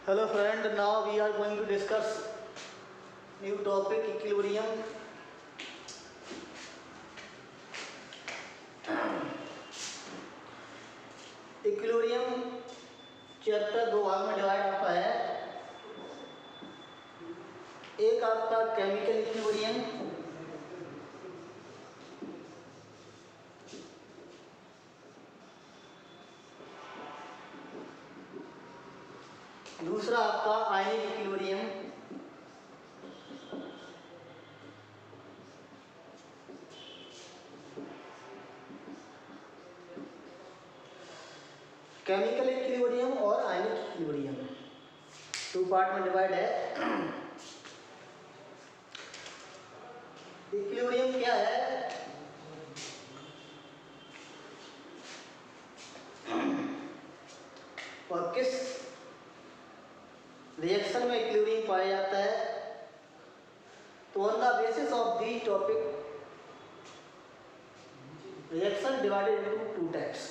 Hello friend, now we are going to discuss new topic equilibrium. Equilibrium chapter दो भाग में divide आपका है। एक आपका केमिकल इक्विलिब्रियम, दूसरा आपका आयनिक इक्विलिब्रियम। केमिकल इक्विलिब्रियम और आयनिक इक्विलिब्रियम टू पार्ट में डिवाइड है। इक्विलिब्रियम क्या है? और किस रिएक्शन में इक्विलिब्रियम पाया जाता है? तो on the basis of this topic reaction divided into two types.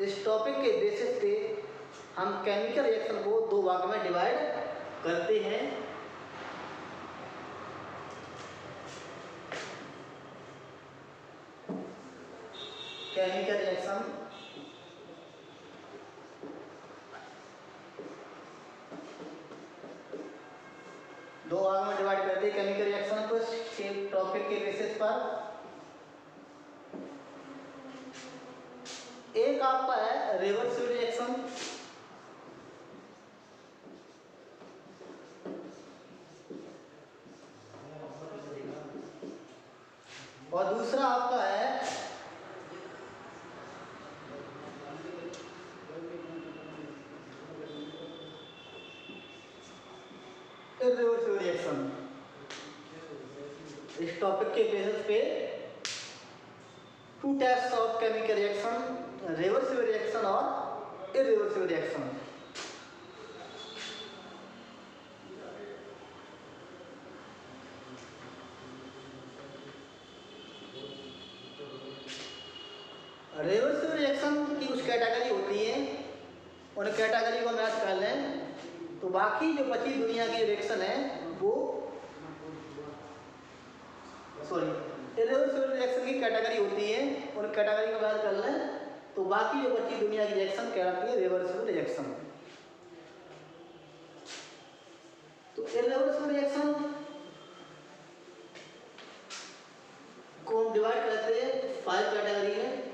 इस टॉपिक के बेसिस पे हम केमिकल रिएक्शन को दो भाग में डिवाइड करते हैं। केमिकल रिएक्शन दो भाग में डिवाइड करते हैं केमिकल रिएक्शन को इस टॉपिक के बेसिस पर। एक आपका है रिवर्सिबल रिएक्शन, और दूसरा आपका है इर्रिवर्सिबल रिएक्शन। इस टॉपिक के बेसिस पे two types of chemical reaction, reversible reaction और इर्रिवर्सिबल रिएक्शन। रिवर्सिबल रिएक्शन की कुछ कैटेगरी होती है, उन कैटेगरी को मैच कर लें तो बाकी जो बची दुनिया की रिएक्शन है वो इर्रिवर्सिबल रिएक्शन की कैटेगरी होती है, उन कैटेगरी को मैच कर लें तो बाकी जो बची दुनिया की रिएक्शन कहलाती है रिवर्सिबल रिएक्शन। तो इर्रिवर्सिबल रिएक्शन को हम डिवाइड करते हैं 5 कैटेगरी में।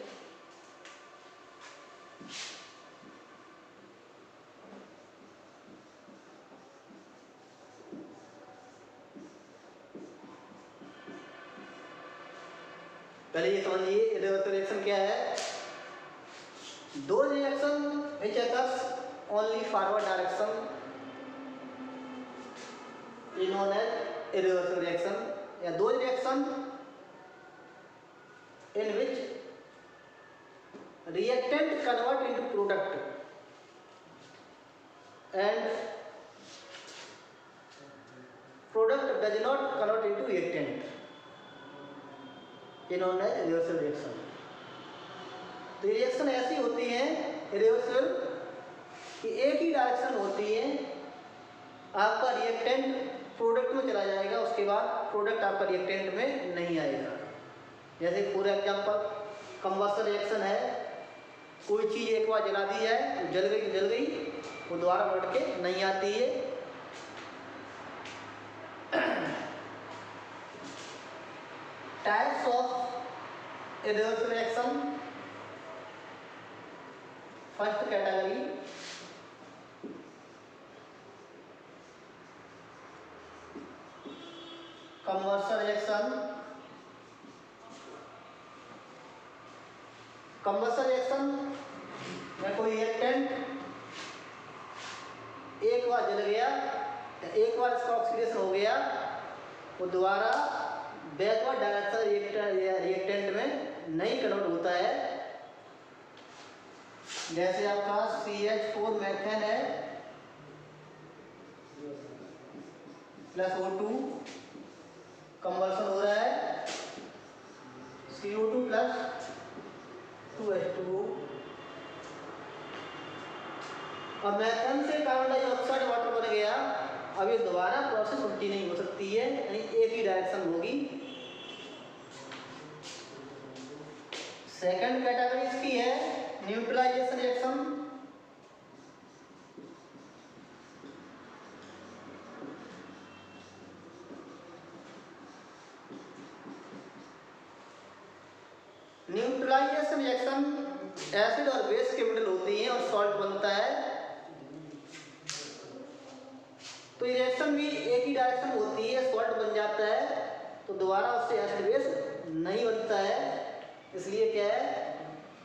पहले ये समझिए इर्रिवर्सिबल रिएक्शन क्या है। दो reaction which occurs only forward direction is known as irreversible reaction, या दो reaction in which reactant convert into product and product does not convert into reactant is known as irreversible reaction। तो reaction ऐसी होती है irreversible कि एक ही direction होती है, आपका रिएक्टेंट प्रोडक्ट में चला जाएगा, उसके बाद प्रोडक्ट आपका रिएक्टेंट में नहीं आएगा। जैसे फॉर एग्जांपल कंबशन रिएक्शन है, कोई चीज़ एक बार जला दी है, जल गई, वो दोबारा लौट के नहीं आती है। Types of irreversible reaction. First category combustion reaction. Combustion reaction में कोई रिएक्टेंट एक बार जल गया, एक बार इसका ऑक्सीडेशन हो गया, वो दोबारा बैकवर्ड डायरेक्शन रिएक्टेंट में नहीं कन्वर्ट होता है। जैसे आपका CH4 मेथेन है प्लस O2, कंबशन हो रहा है, CO2 प्लस 2H2O और मेथन से कार्बन डाइऑक्साइड वाटर बन गया। अब ये दोबारा प्रोसेस उल्टी नहीं हो सकती है, यानी एक ही डायरेक्शन होगी। सेकंड कैटेगरी इसकी है neutralisation reaction. Neutralisation reaction acid और बेस के मिडल होती है और सॉल्ट बनता है। तो ये रिएक्शन भी एक ही डायरेक्शन होती है, सॉल्ट बन जाता है, तो दोबारा उससे एसिड बेस नहीं बनता है, इसलिए क्या है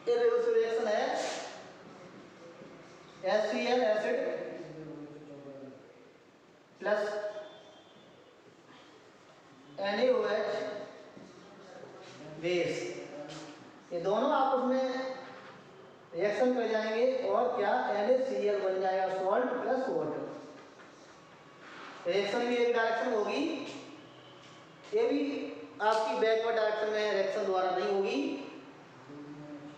इर्रिवर्सिबल रिएक्शन है। HCl acid plus NaOH base, ये दोनों आपस में रिएक्शन कर जाएंगे और क्या NaCl बन जाएगा सॉल्ट प्लस वाटर। रिएक्शन भी एक डायरेक्शन होगी, ये भी आपकी बैकवर्ड डायरेक्शन में रिएक्शन द्वारा नहीं होगी,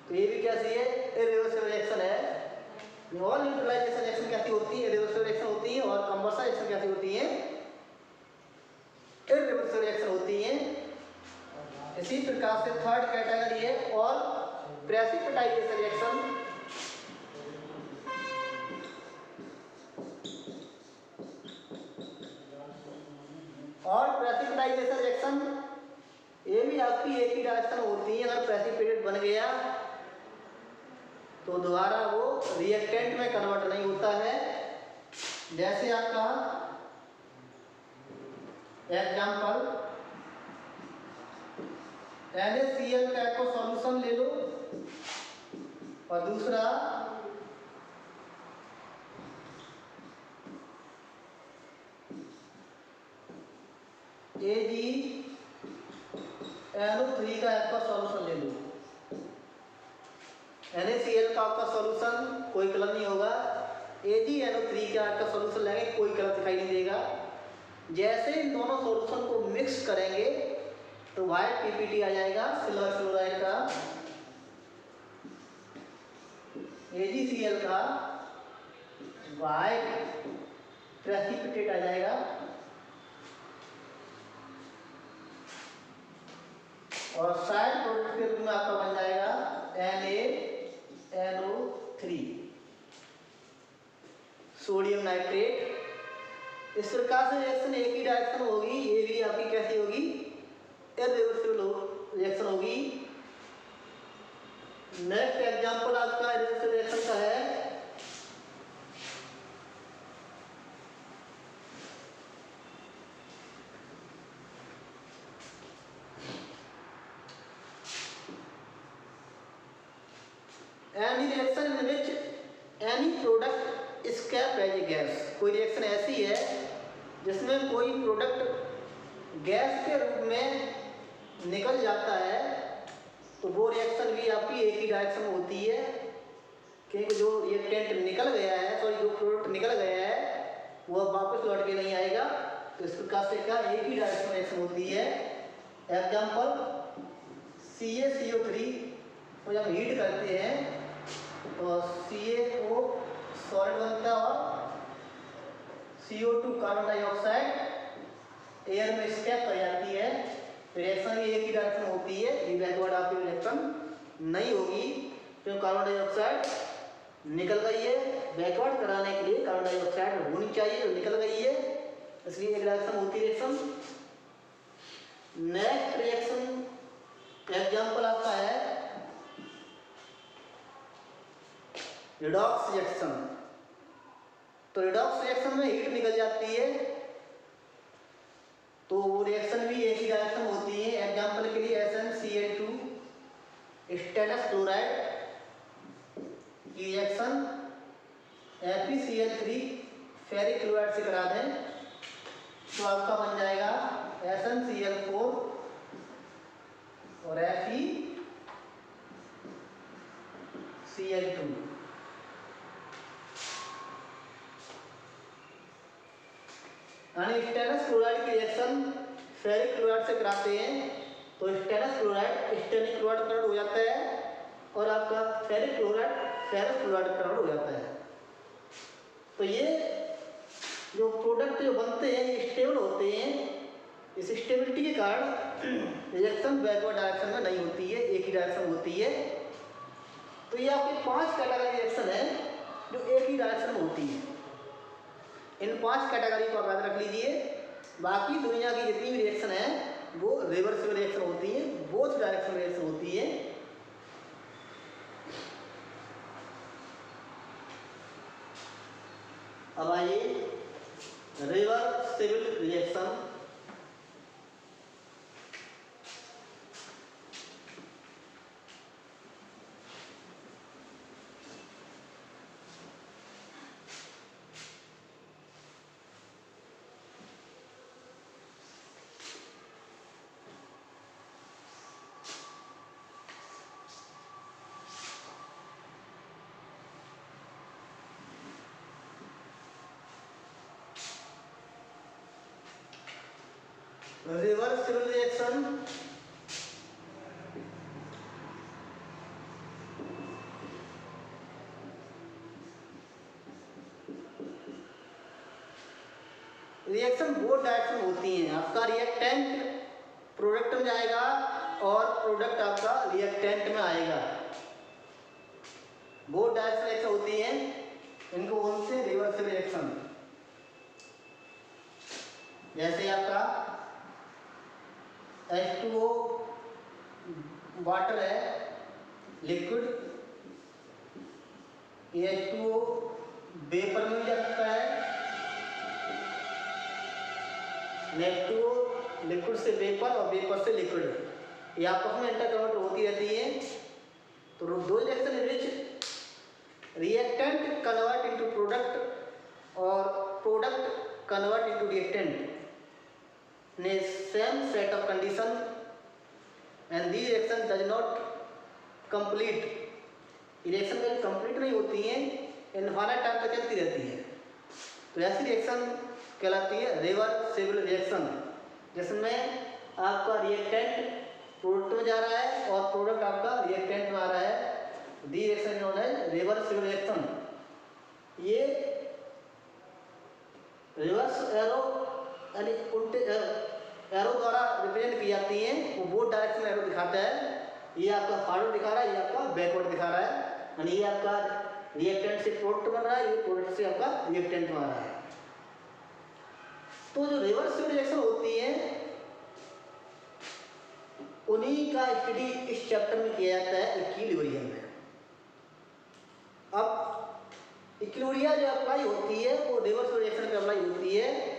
तो ये भी कैसी है इर्रिवर्सिबल रिएक्शन है। और न्यूट्रलाइजेशन रिएक्शन कैसी होती है इर्रिवर्सिबल रिएक्शन होती है, और कंबशन रिएक्शन कैसी होती है इर्रिवर्सिबल रिएक्शन होती है। इसी प्रकार से थर्ड कैटेगरी है और प्रेसिपिटाइजेशन रिएक्शन। और प्रेसिपिटाइजेशन रिएक्शन ये भी आपकी एक ही डायरेक्शन होती है। अगर प्रेसिपिटेट बन गया तो दोबारा वो रिएक्टेंट में कन्वर्ट नहीं होता है। जैसे आपका एग्जाम्पल NaCl का एक सॉल्यूशन ले लो और दूसरा AgNO3 का आपका सॉल्यूशन ले लो। NaCl का आपका सॉल्यूशन कोई कलर नहीं होगा, AgNO3 का आपका सॉल्यूशन लेंगे कोई कलर दिखाई नहीं देगा। जैसे इन दोनों सॉल्यूशन को मिक्स करेंगे तो व्हाइट PPT आ जाएगा सिल्वर फ्लोराइड का, AgCl का व्हाइट प्रेसिपिटेट आ जाएगा, और साइड प्रोडक्ट के रूप में आपका बन जाएगा NaNO3 सोडियम नाइट्रेट। इस प्रकार से रिएक्शन एक ही डायरेक्शन होगी, ये भी आपकी कैसी होगी इर्रिवर्सिबल रिएक्शन होगी। नेक्स्ट एग्जांपल आपका इर्रिवर्सिबल रिएक्शन का है any reaction in which any product escape as a gas। कोई रिएक्शन ऐसी है जिसमें कोई प्रोडक्ट गैस के रूप में निकल जाता है, तो वो रिएक्शन भी आपकी एक ही डायरेक्शन में होती है, क्योंकि जो रिएक्टेंट निकल गया है, सॉरी जो प्रोडक्ट निकल गया है वो अब वापस लौट के नहीं आएगा, तो इस प्रकार से क्या एक ही डायरेक्शन में रिएक्शन होती है। एग्जाम्पल CaCO3 को जब हीट करते हैं तो CaO सॉलिड बनता है और CO2 कार्बन डाइऑक्साइड एयर में स्केप कर जाती है। रिएक्शन भी एक ही डायरेक्शन होती है, ये बैकवर्ड आपकी रिएक्शन नहीं होगी, क्योंकि कार्बन डाइऑक्साइड निकल गई है। बैकवर्ड कराने के लिए कार्बन डाइऑक्साइड होनी चाहिए, जो निकल गई है, इसलिए एक डायरेक्शन होती है रिएक्शन। नेक्स्ट रिएक्शन एग्जाम्पल आपका है रिडॉक्स रिएक्शन। तो रिडॉक्स रिएक्शन में हीट निकल जाती है, तो वो रिएक्शन भी एक ही डायरेक्शन होती है। एग्जाम्पल के लिए SnCl2 स्टेनस क्लोराइड की रिएक्शन FeCl3 फेरिक क्लोराइड से करा दें तो आपका बन जाएगा SnCl4 और FeCl2। यानी स्टेनस क्लोराइड की रिएक्शन फेरिक क्लोराइड से कराते हैं तो stannous chloride Stenik chloride convert हो जाता है और आपका ferric chloride ferrous chloride convert हो जाता है। तो ये जो प्रोडक्ट जो बनते हैं ये स्टेबल होते हैं। इस स्टेबिलिटी के कारण रिएक्शन बैकवर्ड डायरेक्शन में नहीं होती है, एक ही डायरेक्शन होती है। तो ये आपके 5 कैटेगरी रिएक्शन है जो एक ही डायरेक्शन में होती है। इन 5 कैटेगरी को आप याद रख लीजिए। बाकी दुनिया की जितनी भी रिएक्शन है वो रिवर्सिबल रिएक्शन होती है, बोथ डायरेक्शन रिएक्शन होती है। अब आइए reversible reaction. Reversible reaction reaction both direction होती हैं। आपका रिएक्टेंट प्रोडक्ट में जाएगा और प्रोडक्ट आपका रिएक्टेंट में आएगा। बोथ डायरेक्शन रिएक्शन होती हैं, इनको बोलते हैं रिवर्सिबल रिएक्शन। जैसे आपका H2O वाटर है लिक्विड, H2O वेपर में जा सकता है, H2O लिक्विड से वेपर और वेपर से लिक्विड, ये आपस में इंटरकन्वर्ट होती रहती है। तो दो reaction in which reactant convert into product और product convert into reactant in a same set of condition and these reaction does not complete, reaction कभी कंप्लीट नहीं होती हैं, इनफाइनाइट टाइम तक चलती रहती है। तो ऐसी रिएक्शन कहलाती है रिवर्सिबल रिएक्शन, जिसमें आपका रिएक्टेंट प्रोडक्ट में जा रहा है और प्रोडक्ट आपका रिएक्टेंट में आ रहा है। दी रिएक्शन नोन है रिवर्सिबल रिएक्शन। ये रिवर्स एरो यानी उल्टे एरो द्वारा रिप्रेजेंट की जाती हैं। वो बोथ डायरेक्शन एरो दिखाता है, ये आपका फॉरवर्ड दिखा रहा है, ये आपका बैकवर्ड दिखा रहा है। यानी ये आपका रिएक्टेंट से प्रोडक्ट बन रहा है, ये प्रोडक्ट से आपका रिएक्टेंट बन रहा है। तो जो रिवर्सिबल रिएक्शन होती है उन्हीं का स्टडी इस चैप्टर में किया जाता है इक्विलिब्रियम में। अब इक्विलिब्रिया जो अप्लाई होती है वो रिवर्सिबल रिएक्शन पे अप्लाई होती है,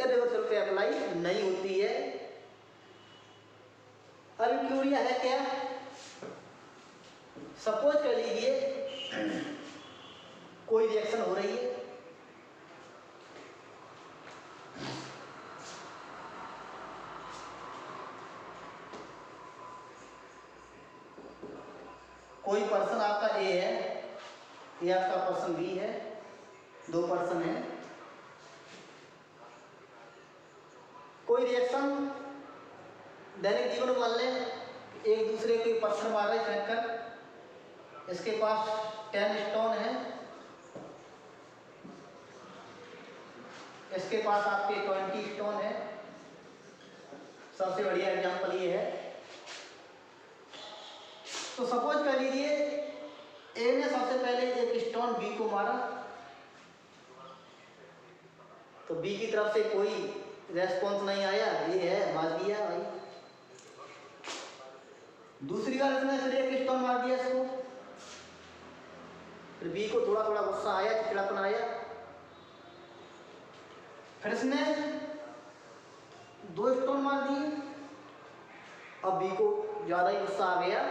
इर्रिवर्सिबल पे अप्लाई नहीं होती है। अब इक्विलिब्रिया है क्या? सपोज कर लीजिए कोई रिएक्शन हो रही है, कोई पर्सन आपका ए है, ये आपका पर्सन बी है, दो पर्सन है। कोई रिएक्शन दैनिक जीवन में मान लें एक दूसरे को पर्सन मार रहे फेंक कर, इसके पास 10 स्टोन है, इसके पास आपके 20 स्टोन है। सबसे बढ़िया एग्जांपल ये है। तो सपोज कर लीजिए ए ने सबसे पहले एक स्टोन बी को मारा, तो बी की तरफ से कोई रेस्पॉन्स नहीं आया, ये है मार दिया भाई। दूसरी बार इसने फिर एक स्टोन मार दिया इसको, फिर बी को थोड़ा थोड़ा गुस्सा आया, चिड़चिड़ापन आया, फिर इसने 2 स्टोन मार दिए। अब बी को ज्यादा ही गुस्सा आ गया,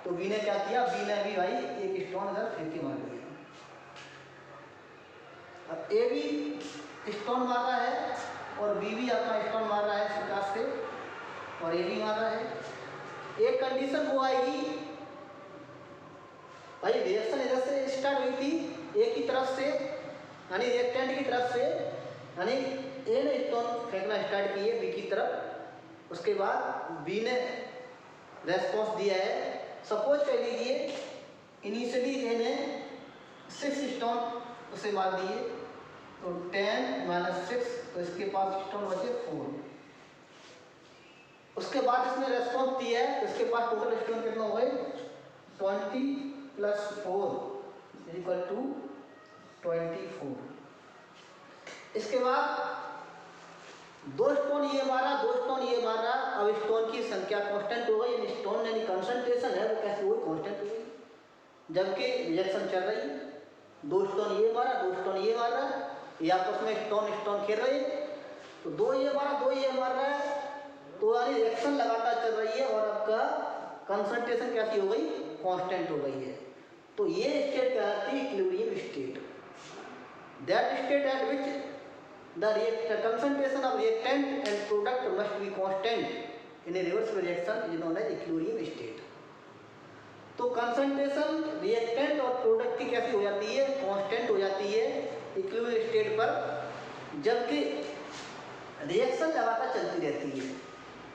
तो बी ने क्या किया, बी ने भी भाई एक स्टोन इधर फेंक के मार दिया। अब ए भी स्टोन मार रहा है और बी भी अपना स्टोन मार रहा है इस प्रकार से, और ए भी मार रहा है। एक कंडीशन वो आएगी भाई, रिएक्शन इधर से स्टार्ट हुई थी ए की तरफ से, यानी रिएक्टेंट की तरफ से, यानी ए ने स्टोन फेंकना स्टार्ट किए बी की तरफ, उसके बाद बी ने रेस्पॉन्स दिया है। सपोज कर लीजिए इनिशियली ए ने 6 स्टोन उसे मार दिए, तो 10 - 6, तो इसके पास इलेक्ट्रॉन बचे 4। उसके बाद इसने रेस्पॉन्स दिया है, तो इसके पास टोटल इलेक्ट्रॉन कितना हो गए 20 + 4 = 24। इसके बाद 2 स्टोन ये मारा, 2 स्टोन ये मारा। अब स्टोन की संख्या कांस्टेंट हो गई, यानी स्टोन यानी कंसंट्रेशन है वो कैसे हुई, कांस्टेंट हो गई। जबकि रिएक्शन चल रही है, 2 स्टोन ये मारा, 2 स्टोन ये मार रहा है, ये आपस में स्टोन स्टोन खेल रहे हैं। तो 2 ये मारा, 2 ये मार रहा है, तो यानी रिएक्शन लगातार चल रही है और आपका कंसंट्रेशन कैसी हो गई, कांस्टेंट हो गई है। तो ये स्टेट कहलाती है equilibrium state. That state eight which the concentration of reactant and product must be constant in a reversible reaction is known as equilibrium state। तो कंसंट्रेशन रिएक्टेंट और प्रोडक्ट की कैसी हो जाती है, कांस्टेंट हो जाती है इक्विलिब्रियम स्टेट पर, जबकि रिएक्शन लगातार चलती रहती है।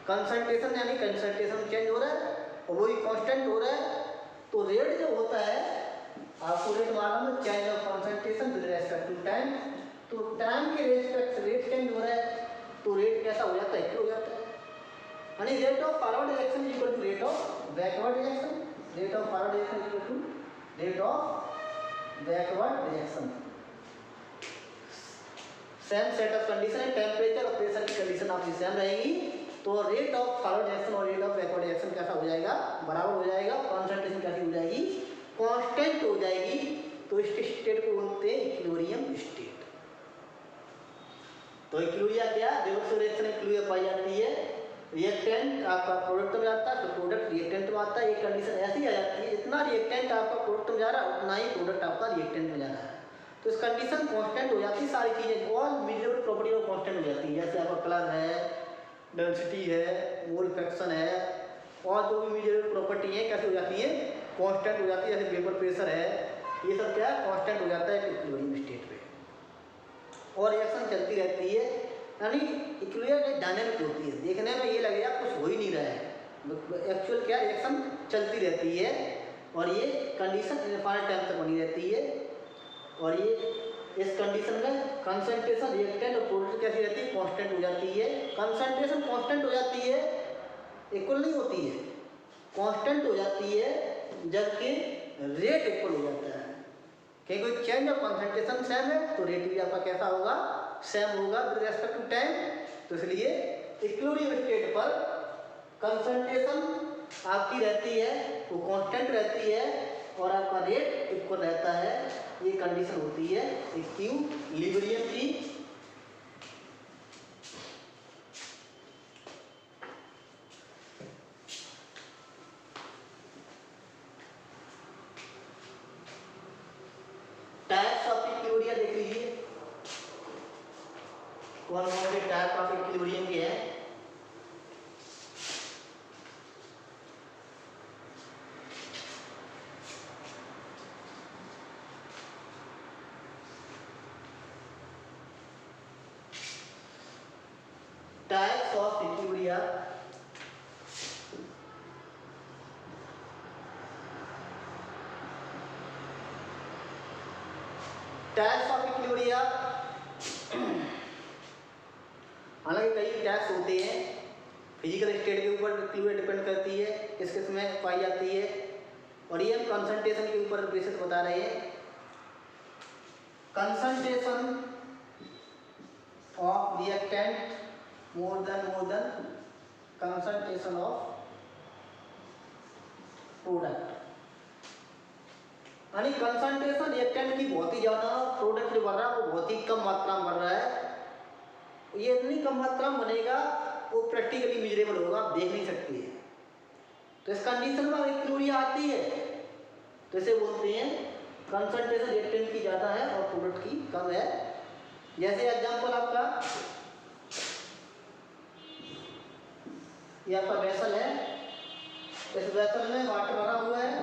कंसंट्रेशन यानी कंसंट्रेशन चेंज हो रहा है और वही कांस्टेंट हो रहा है। तो रेट जो होता है, आपको रेट मालूम है, change of concentration with respect to time. तो टाइम के रेस्पेक्ट से रेट चेंज हो रहा है, तो रेट कैसा हो जाता है, क्या हो जाता है, यानी rate of forward reaction equal to rate of backward reaction. Rate of forward reaction equal to rate of backward reaction. Same set of condition है, टेम्परेचर और प्रेशर की कंडीशन आपकी सेम रहेगी। तो रेट ऑफ फॉरवर्ड रिएक्शन और rate of backward reaction कैसा हो जाएगा, बराबर हो जाएगा। कंसंट्रेशन कैसी हो जाएगी, कांस्टेंट हो जाएगी। तो इस स्टेट को बोलते हैं इक्विलिब्रियम स्टेट। तो इक्विलिब्रिया क्या, रिवर्सिबल रिएक्शन इक्विलिब्रिया पाई जाती है। रिएक्टेंट आपका प्रोडक्ट में जाता है, तो प्रोडक्ट रिएक्टेंट में आता है। ये कंडीशन ऐसी आ जाती है, जितना रिएक्टेंट आपका प्रोडक्ट में जा रहा है उतना ही प्रोडक्ट आपका रिएक्टेंट में जा रहा है। तो इस कंडीशन कांस्टेंट हो जाती है, सारी चीज़ें all measurable property of constant हो जाती है। जैसे आपका कलर है, डेंसिटी है, मोल फ्रैक्शन है, और जो भी मेजरेबल प्रॉपर्टी है कैसे हो जाती है, कांस्टेंट हो जाती है। जैसे वेपर प्रेशर है, ये सब क्या है, कांस्टेंट हो जाता है इक्विलिब्रियम स्टेट पे, और रिएक्शन चलती रहती है। यानी इक्विलिब्रियम डायनामिक होती है। देखने में ये लगेगा कुछ हो ही नहीं रहा है, एक्चुअल क्या रिएक्शन चलती रहती है, और ये कंडीशन इनफाइनाइट टाइम तक बनी रहती है। और ये इस कंडीशन में कंसंट्रेशन रिएक्टेंट और प्रोडक्ट कैसी रहती है, कांस्टेंट हो जाती है। कंसंट्रेशन कांस्टेंट हो जाती है, इक्वल नहीं होती है, कांस्टेंट हो जाती है, जबकि रेट इक्वल हो जाता है। क्योंकि चेंज ऑफ कंसंट्रेशन सेम है, तो रेट भी आपका कैसा होगा, सेम होगा विद रिस्पेक्ट टू टाइम। तो इसलिए इक्विलिब्रियम स्टेट पर कंसंट्रेशन आपकी रहती है, वो कांस्टेंट रहती है, और आपका रेट इक्वल रहता है। ये कंडीशन होती है इक्विलिब्रियम की। टाइप्स ऑफ इक्विलिब्रियम देख लीजिए, कौन कौन से टाइप ऑफ इक्विलिब्रियम के हैं। Types of equilibrium, types of equilibrium, हालांकि कई टाइप्स होते हैं। फिजिकल स्टेट के ऊपर इक्विलिब्रियम डिपेंड करती है, किस किस में पाई जाती है, और ये हम कंसंट्रेशन के ऊपर बेसिस बता रहे हैं। Concentration of reactant more than concentration of product, यानी कंसंट्रेशन रिएक्टेंट की बहुत ही ज़्यादा, प्रोडक्ट जो बन रहा है वो बहुत ही कम मात्रा में बन रहा है। ये इतनी कम मात्रा में बनेगा वो प्रैक्टिकली मेजरेबल होगा, आप देख नहीं सकते हैं। तो इस कंडीशन में इक्विलिब्रियम आती है, तो इसे बोलते हैं कंसंट्रेशन रिएक्टेंट की ज़्यादा है और प्रोडक्ट की कम है। जैसे एग्जाम्पल आपका ये आपका वेसल है, इस वेसल में वाटर भरा हुआ है,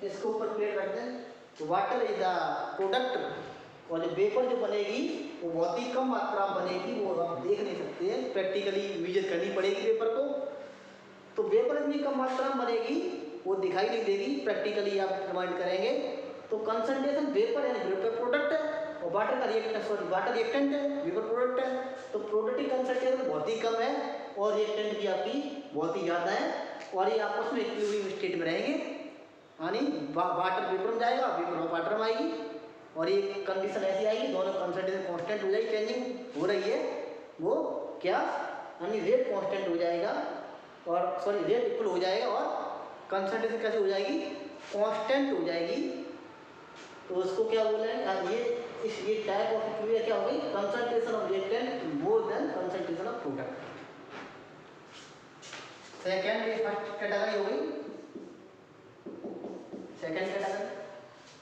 इसके ऊपर प्लेट रख दें, तो वाटर इज द प्रोडक्ट, और जो वेपर जो बनेगी वो बहुत ही कम मात्रा में बनेगी, वो आप देख नहीं सकते हैं, प्रैक्टिकली मेजर करनी पड़ेगी वेपर को। तो वेपर इतनी कम मात्रा में बनेगी वो दिखाई नहीं देगी, प्रैक्टिकली आप डिटरमाइन करेंगे। तो कंसंट्रेशन वेपर यानी वेपर प्रोडक्ट है, और वाटर का रिएक्टेंट, सॉरी वाटर रिएक्टेंट है, वेपर प्रोडक्ट है, तो प्रोडक्ट की कंसंट्रेशन बहुत ही कम है और रिएक्टेंट भी आपकी बहुत ही ज़्यादा है और ये आपस में इक्विलिब्रियम स्टेट में रहेंगे, यानी वाटर वेपर में जाएगा, वेपर वाटर में आएगी और ये कंडीशन ऐसी आएगी, दोनों कंसंट्रेशन कांस्टेंट हो जाएगी, चेंजिंग हो रही है वो क्या, यानी रेट कांस्टेंट हो जाएगा और सॉरी रेट इक्वल हो जाएगा और कंसंट्रेशन कैसे हो जाएगी, कांस्टेंट हो जाएगी। तो उसको क्या बोल रहे हैं, ये टाइप ऑफ इक्विलिब्रियम क्या हो गई, concentration of reactant more than concentration of product. Second, ये फर्स्ट कैटेगरी हो गई। Second category,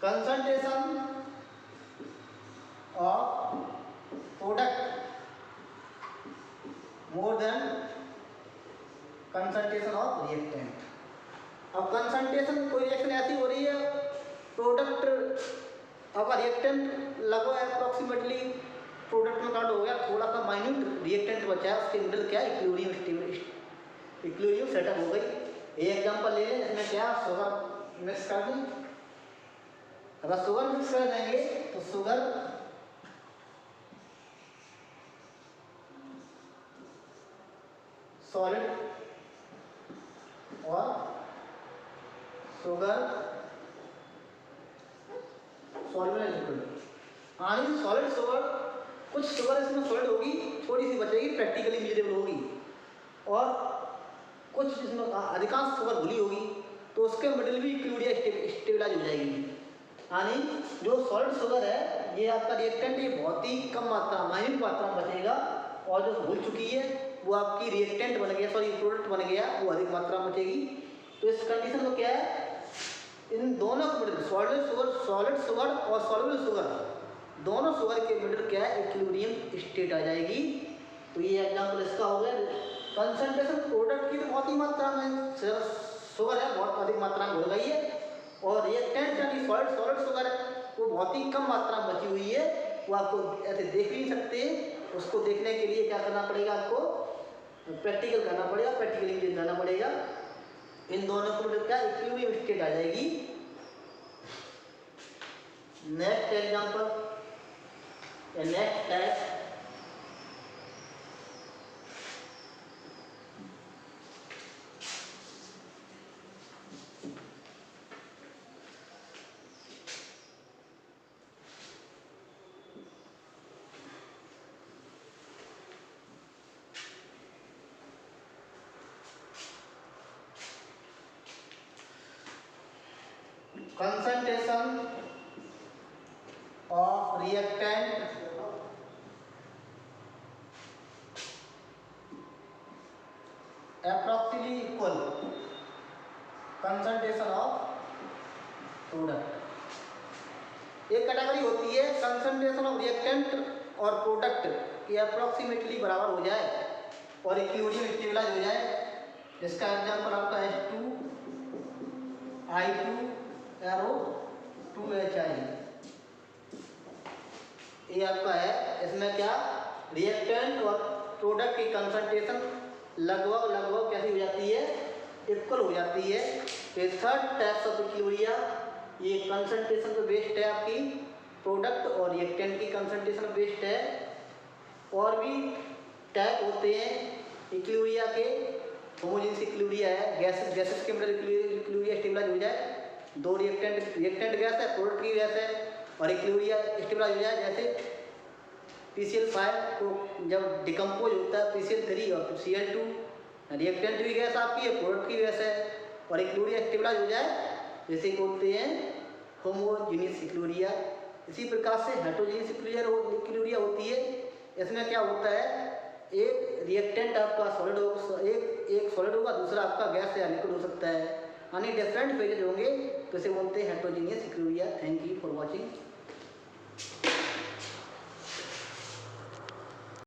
concentration of product more than concentration of reactant. अब कंसंट्रेशन, कोई रिएक्शन ऐसी हो रही है, प्रोडक्ट आपका रिएक्टेंट लगभग अप्रॉक्सीमेटली प्रोडक्ट में काउंट हो गया, थोड़ा सा माइन्यूट रिएक्टेंट बचा है, उसके मिडल क्या इक्विलिब्रियम सेटअप हो गई। एक एग्जांपल ले लें, इसमें क्या शुगर मिक्स कर दें, अगर शुगर मिक्स कर देंगे तो शुगर सॉलिड और शुगर सॉल्युबल लिक्विड, यानी सॉलिड शुगर, कुछ शुगर इसमें सॉलिड होगी, थोड़ी सी बचेगी प्रैक्टिकली मीजरेबल होगी और कुछ इसमें अधिकांश शुगर घुली होगी, तो उसके मिडिल भी इक्विलिब्रियम स्टेबलाइज हो जाएगी। यानी जो सॉलिड शुगर है ये आपका रिएक्टेंट ये बहुत ही कम मात्रा, माइन्यूट मात्रा में बचेगा और जो घुल चुकी है वो आपकी रिएक्टेंट बन गया, सॉरी प्रोडक्ट बन गया, वो अधिक मात्रा में बचेगी। तो इस कंडीशन में क्या है, इन दोनों के मिडिल सॉलिड शुगर और सॉल्युबल शुगर, दोनों शुगर के मिडिल क्या है, इक्विलिब्रियम स्टेट आ जाएगी। तो ये एग्जांपल इसका हो गया। कंसंट्रेशन प्रोडक्ट की तो बहुत ही मात्रा में शुगर है, बहुत अधिक मात्रा में घुल गई है और रिएक्टेंट यानी सॉलिड शुगर है वो बहुत ही कम मात्रा में बची हुई है, वो आपको ऐसे देख नहीं सकते। उसको देखने के लिए क्या करना पड़ेगा, आपको प्रैक्टिकल करना पड़ेगा, प्रैक्टिकली जाना पड़ेगा। इन दोनों को क्या इक्विलिब्रियम स्टेट आ जाएगी। Next example, next type, concentration of reactant approximately equal concentration of product। एक कैटेगरी होती है कंसंट्रेशन ऑफ रिएक्टेंट और प्रोडक्ट की अप्रोक्सीमेटली बराबर हो जाए और इक्विलिब्रियम स्टेबलाइज हो जाए, जिसका एग्जांपल आपका H2I2SO2HI ये आपका है। इसमें क्या रिएक्टेंट और प्रोडक्ट की कंसंट्रेशन लगभग कैसी हो जाती है, इक्वल हो जाती है। तो थर्ड टाइप्स ऑफ इक्विलिब्रियम, ये कंसंट्रेशन पे बेस्ड है, आपकी प्रोडक्ट और रिएक्टेंट की कंसंट्रेशन पे बेस्ड है। और भी टाइप होते हैं इक्विलिब्रियम के, होमोजेनियस इक्विलिब्रियम है, गैसेस के मिडल इक्विलिब्रियम स्टेबलाइज हो जाए, दो रिएक्टेंट गैस है, प्रोडक्ट की गैस है और इक्विलिब्रियम स्टेबलाइज हो जाए। जैसे PCl5 को जब डिकम्पोज होता है PCl3 और Cl2, रिएक्टेंट भी गैस आपकी है, प्रोडक्ट की गैस है और इक्विलिब्रियम स्टेबलाइज हो जाए, जैसे बोलते हैं होमोजेनियस इक्विलिब्रियम। इसी प्रकार से हेटेरोजेनियस इक्विलिब्रियम होती है। इसमें क्या होता है, एक रिएक्टेंट आपका सॉलिड होगा, एक सॉलिड होगा, दूसरा आपका गैस या लिक्विड हो सकता है, यानी डिफरेंट फेजेज होंगे, तो इसे बोलते हैं heterogeneous equilibrium. Thank you for watching.